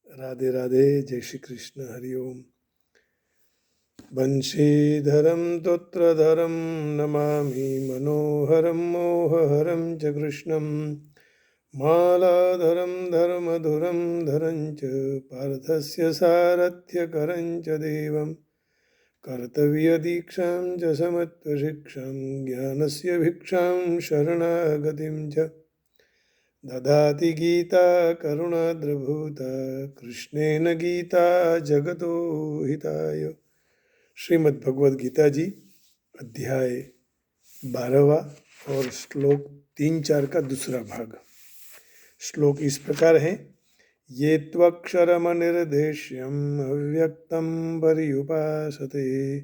राधे राधे, जय श्री कृष्ण, हरि ओम। बंशीधरं तोत्रधरं नमामि मनोहरं मोहहरं च कृष्णं, मालाधरं धर्मधुरं धरं च पार्थस्य सारथ्यकरं च देवं, कर्तव्यदीक्षां च समत्वशिक्षां ज्ञानस्य भिक्षां शरणागतिं च ददाति गीता करुणाद्रभूता, कृष्णेन गीता जगतो हिताय। श्रीमद् भगवद गीता जी अध्याय 12वां और श्लोक 3-4 का दूसरा भाग। श्लोक इस प्रकार है। ये त्वक्षरमनिर्देश्यम् अव्यक्तं पर्युपासते,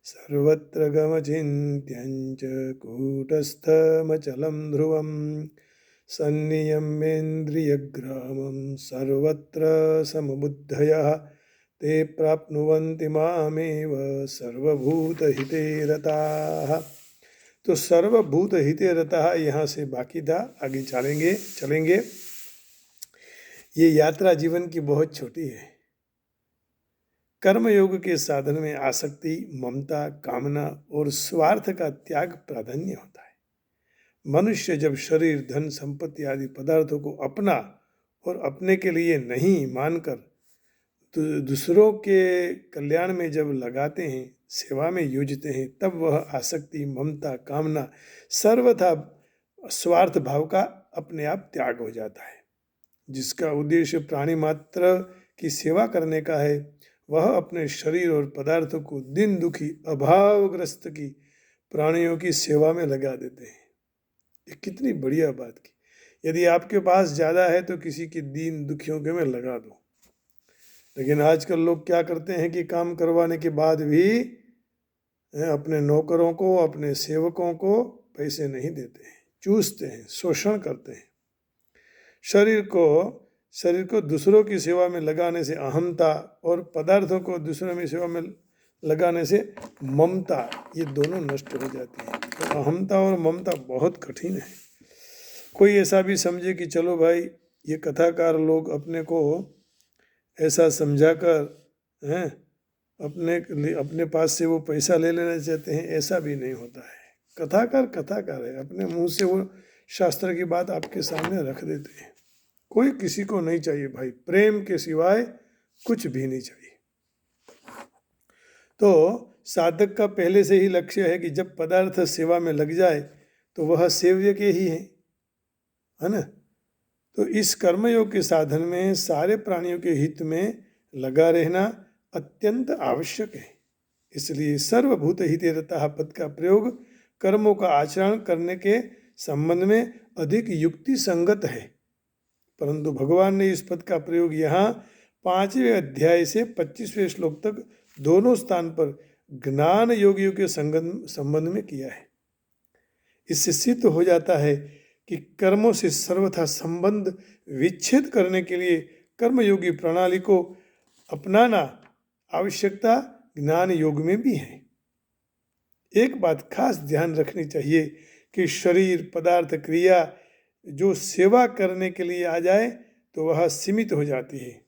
सर्वत्र गमचिन्त्यं च कूटस्थमचलं ध्रुवम्, सन्नियम्येन्द्रियग्रामं सर्वत्र समबुद्धयः, ते प्राप्नुवन्ति मामेव सर्वभूतहिते रताः। तो सर्वभूतहिते रताः यहाँ से बाकी था, आगे चलेंगे। ये यात्रा जीवन की बहुत छोटी है। कर्मयोग के साधन में आसक्ति, ममता, कामना और स्वार्थ का त्याग प्राधान्य होता है। मनुष्य जब शरीर, धन, संपत्ति आदि पदार्थों को अपना और अपने के लिए नहीं मानकर दूसरों के कल्याण में जब लगाते हैं, सेवा में योजते हैं, तब वह आसक्ति, ममता, कामना, सर्वथा स्वार्थ भाव का अपने आप त्याग हो जाता है। जिसका उद्देश्य प्राणी मात्र की सेवा करने का है, वह अपने शरीर और पदार्थों को दीन दुखी, अभावग्रस्त की प्राणियों की सेवा में लगा देते हैं। ये कितनी बढ़िया बात की। यदि आपके पास ज़्यादा है तो किसी की दीन दुखियों के में लगा दो। लेकिन आजकल लोग क्या करते हैं कि काम करवाने के बाद भी अपने नौकरों को, अपने सेवकों को पैसे नहीं देते हैं, चूसते हैं, शोषण करते हैं। शरीर को दूसरों की सेवा में लगाने से अहमता और पदार्थों को दूसरों में सेवा में लगाने से ममता, ये दोनों नष्ट हो जाती है। तो अहमता और ममता बहुत कठिन है। कोई ऐसा भी समझे कि चलो भाई, ये कथाकार लोग अपने को ऐसा समझाकर अपने पास से वो पैसा ले लेना चाहते हैं, ऐसा भी नहीं होता है। कथाकार है, अपने मुंह से वो शास्त्र की बात आपके सामने रख देते हैं। कोई किसी को नहीं चाहिए भाई, प्रेम के सिवाय कुछ भी नहीं चाहिए। तो साधक का पहले से ही लक्ष्य है कि जब पदार्थ सेवा में लग जाए तो वह सेव्य के ही है ना। तो इस कर्मयोग के साधन में सारे प्राणियों के हित में लगा रहना अत्यंत आवश्यक है। इसलिए सर्वभूत हिते रतः पद का प्रयोग कर्मों का आचरण करने के संबंध में अधिक युक्ति संगत है। परंतु भगवान ने इस पद का प्रयोग यहाँ 5वें अध्याय से 25वें श्लोक तक दोनों स्थान पर ज्ञान योगियों के संबंध में किया है। इससे सिद्ध हो जाता है कि कर्मों से सर्वथा संबंध विच्छेद करने के लिए कर्मयोगी प्रणाली को अपनाना आवश्यकता ज्ञान योग में भी है। एक बात खास ध्यान रखनी चाहिए कि शरीर, पदार्थ, क्रिया जो सेवा करने के लिए आ जाए तो वह सीमित हो जाती है,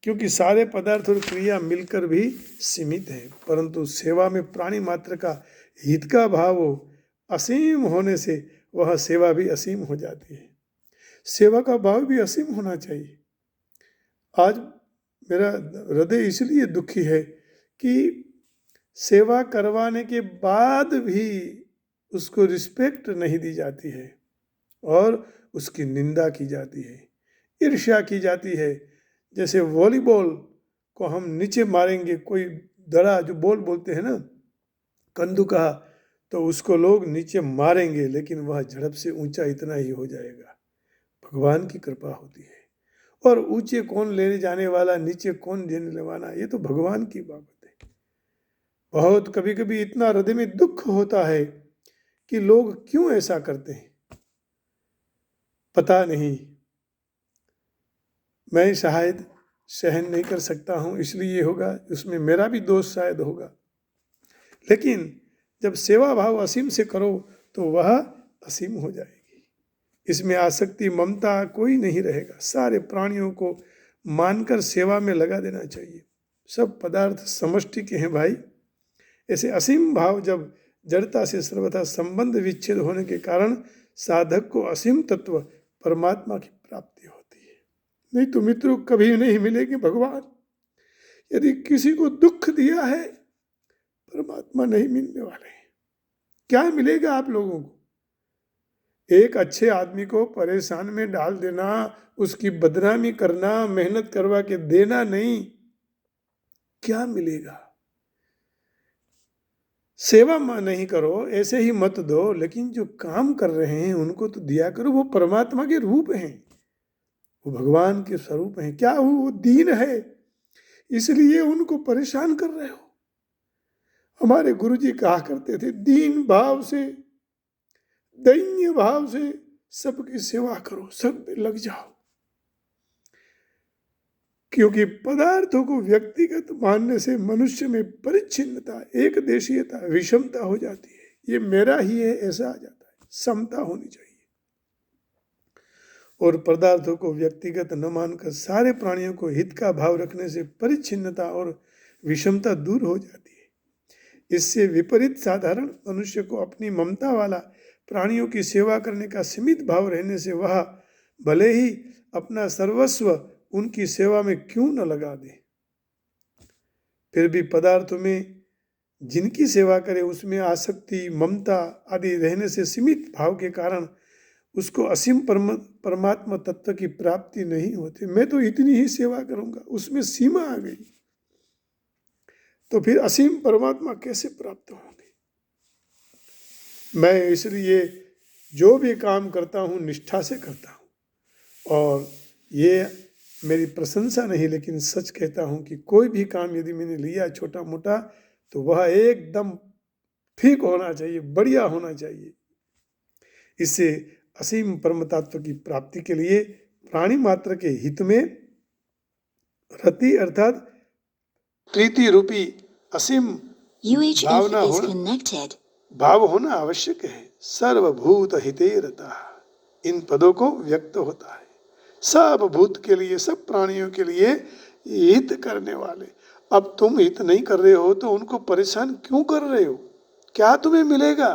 क्योंकि सारे पदार्थ और क्रिया मिलकर भी सीमित हैं। परंतु सेवा में प्राणी मात्र का हित का भाव असीम होने से वह सेवा भी असीम हो जाती है। सेवा का भाव भी असीम होना चाहिए। आज मेरा हृदय इसलिए दुखी है कि सेवा करवाने के बाद भी उसको रिस्पेक्ट नहीं दी जाती है और उसकी निंदा की जाती है, ईर्ष्या की जाती है। जैसे वॉलीबॉल को हम नीचे मारेंगे, कोई दड़ा जो बॉल बोलते हैं ना, कंदुका, तो उसको लोग नीचे मारेंगे लेकिन वह झड़प से ऊंचा इतना ही हो जाएगा। भगवान की कृपा होती है। और ऊंचे कौन लेने जाने वाला, नीचे कौन देने वाला, ये तो भगवान की बात है। बहुत कभी कभी इतना हृदय में दुख होता है कि लोग क्यों ऐसा करते हैं, पता नहीं। मैं शायद सहन नहीं कर सकता हूँ, इसलिए होगा, उसमें मेरा भी दोष शायद होगा। लेकिन जब सेवा भाव असीम से करो तो वह असीम हो जाएगी। इसमें आसक्ति ममता कोई नहीं रहेगा। सारे प्राणियों को मानकर सेवा में लगा देना चाहिए। सब पदार्थ समष्टि के हैं भाई। ऐसे असीम भाव जब जड़ता से सर्वथा संबंध विच्छेद होने के कारण साधक को असीम तत्व परमात्मा की प्राप्ति होती है। नहीं तो मित्रों कभी नहीं मिलेंगे भगवान। यदि किसी को दुख दिया है परमात्मा नहीं मिलने वाले हैं। क्या मिलेगा आप लोगों को? एक अच्छे आदमी को परेशान में डाल देना, उसकी बदनामी करना, मेहनत करवा के देना नहीं, क्या मिलेगा? सेवा नहीं करो, ऐसे ही मत दो, लेकिन जो काम कर रहे हैं उनको तो दिया करो। वो परमात्मा के रूप हैं, वो भगवान के स्वरूप हैं। क्या वो दीन है इसलिए उनको परेशान कर रहे हो? हमारे गुरुजी कहा करते थे, दीन भाव से, दैन्य भाव से सबकी सेवा करो, सब में लग जाओ। क्योंकि पदार्थों को व्यक्तिगत मानने से मनुष्य में परिच्छिन्नता, एक देशीयता, विषमता हो जाती है। ये मेरा ही है ऐसा आ जाता है। समता होनी चाहिए। और पदार्थों को व्यक्तिगत न मानकर सारे प्राणियों को हित का भाव रखने से परिच्छिन्नता और विषमता दूर हो जाती है। इससे विपरीत साधारण मनुष्य को अपनी ममता वाला प्राणियों की सेवा करने का सीमित भाव रहने से वह भले ही अपना सर्वस्व उनकी सेवा में क्यों न लगा दे, फिर भी पदार्थों में जिनकी सेवा करे उसमें आसक्ति, ममता आदि रहने से सीमित भाव के कारण उसको असीम परमात्मा तत्व की प्राप्ति नहीं होती। मैं तो इतनी ही सेवा करूंगा, उसमें सीमा आ गई, तो फिर असीम परमात्मा कैसे प्राप्त होंगे? मैं इसलिए जो भी काम करता हूँ निष्ठा से करता हूँ। और ये मेरी प्रशंसा नहीं, लेकिन सच कहता हूँ कि कोई भी काम यदि मैंने लिया छोटा मोटा, तो वह एकदम ठीक होना चाहिए, बढ़िया होना चाहिए। इससे असीम परम तत्व की प्राप्ति के लिए प्राणी मात्र के हित में रति अर्थात प्रीति रूपी असीम भाव होना आवश्यक है। सर्वभूत हिते रता, इन पदों को व्यक्त होता है। सब भूत के लिए, सब प्राणियों के लिए हित करने वाले। अब तुम हित नहीं कर रहे हो तो उनको परेशान क्यों कर रहे हो? क्या तुम्हें मिलेगा?